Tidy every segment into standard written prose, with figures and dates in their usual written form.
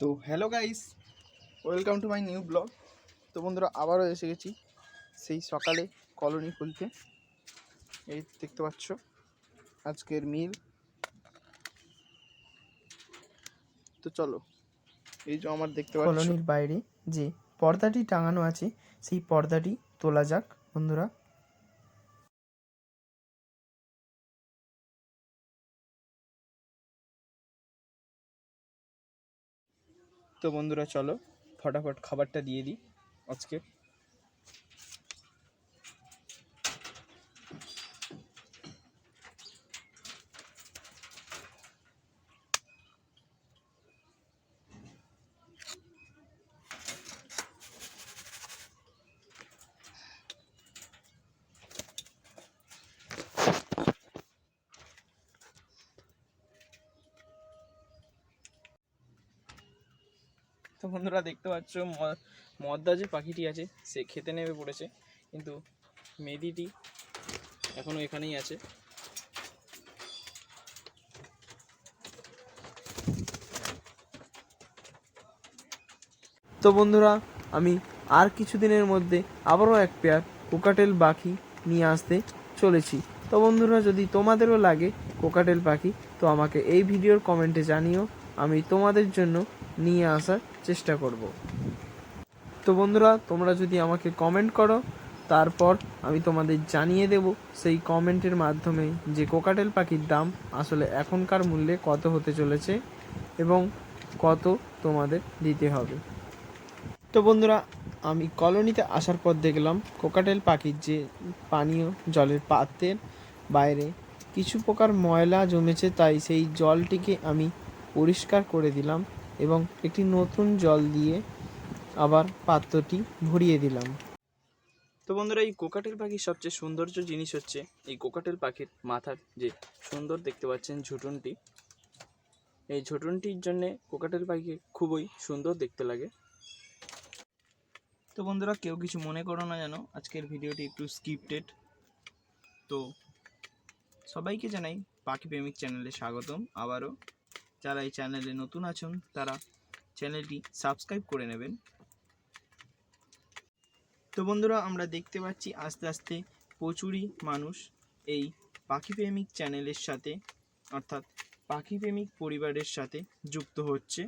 তো hello guys, welcome to my new blog. তো বন্ধুরা আবারও এসে গেছি সেই সকালে কলোনি খুলতে। এই দেখতে পাচ্ছ আজকের মিল। তো চলো, এই যে আমার দেখতে পাচ্ছ কলোনির বাইরে যে পর্দাটি টাঙানো আছে সেই পর্দাটি তোলা যাক বন্ধুরা। তো বন্ধুরা চলো ফটাফট খাবারটা দিয়ে দিই আজকে। তো বন্ধুরা দেখতে পাচ্ছ মদ্দা যে পাখিটি আছে সে খেতে নেমে পড়েছে, কিন্তু মেদিটি এখনো এখানেই আছে। তো বন্ধুরা আমি আর কিছুদিনের মধ্যে আবারও এক পেয়ার কোকাটেল পাখি নিয়ে আসতে চলেছি। তো বন্ধুরা যদি তোমাদেরও লাগে কোকাটেল পাখি তো আমাকে এই ভিডিওর কমেন্টে জানিও, আমি তোমাদের জন্য নিয়ে আসার চেষ্টা করব। তো বন্ধুরা তোমরা যদি আমাকে কমেন্ট করো তারপর আমি তোমাদের জানিয়ে দেব সেই কমেন্টের মাধ্যমে যে কোকাটেল পাখির দাম আসলে এখনকার মূল্যে কত হতে চলেছে এবং কত তোমাদের দিতে হবে। তো বন্ধুরা আমি কলোনিতে আসার পর দেখলাম কোকাটেল পাখির যে পানীয় জলের পাত্রের বাইরে কিছু প্রকার ময়লা জমেছে, তাই সেই জলটিকে আমি পরিষ্কার করে দিলাম এবং একটি নতুন জল দিয়ে আবার পাত্রটি ভরিয়ে দিলাম। তো বন্ধুরা এই কোকাটেল পাখির সবচেয়ে সৌন্দর্য জিনিস হচ্ছে এই কোকাটেল পাখির মাথার যে সুন্দর দেখতে পাচ্ছেন ঝুঁটুনটি, এই ঝুঁটুনটির জন্যে কোকাটেল পাখিকে খুবই সুন্দর দেখতে লাগে। তো বন্ধুরা কেউ কিছু মনে করো না যেন, আজকের ভিডিওটি একটু স্ক্রিপ্টেড। তো সবাইকে জানাই পাখি প্রেমিক চ্যানেলে স্বাগতম। আবারও যারা এই চ্যানেলে নতুন আছেন তারা চ্যানেলটি সাবস্ক্রাইব করে নেবেন। তো বন্ধুরা আমরা দেখতে পাচ্ছি আস্তে আস্তে প্রচুরই মানুষ এই পাখি প্রেমিক চ্যানেলের সাথে অর্থাৎ পাখি প্রেমিক পরিবারের সাথে যুক্ত হচ্ছে।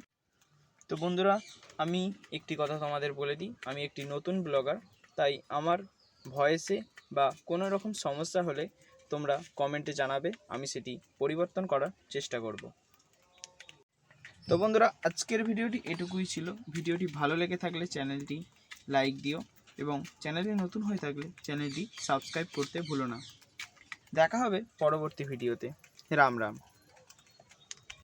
তো বন্ধুরা আমি একটি কথা তোমাদের বলে দিই, আমি একটি নতুন ব্লগার, তাই আমার ভয়েসে বা কোনো রকম সমস্যা হলে তোমরা কমেন্টে জানাবে, আমি সেটি পরিবর্তন করার চেষ্টা করব। তো বন্ধুরা আজকের ভিডিওটি এটুকুই ছিল। ভিডিওটি ভালো লেগে থাকলে চ্যানেলটি লাইক দিও এবং চ্যানেলে নতুন হয়ে থাকলে চ্যানেলটি সাবস্ক্রাইব করতে ভুলো না। দেখা হবে পরবর্তী ভিডিওতে। রাম রাম।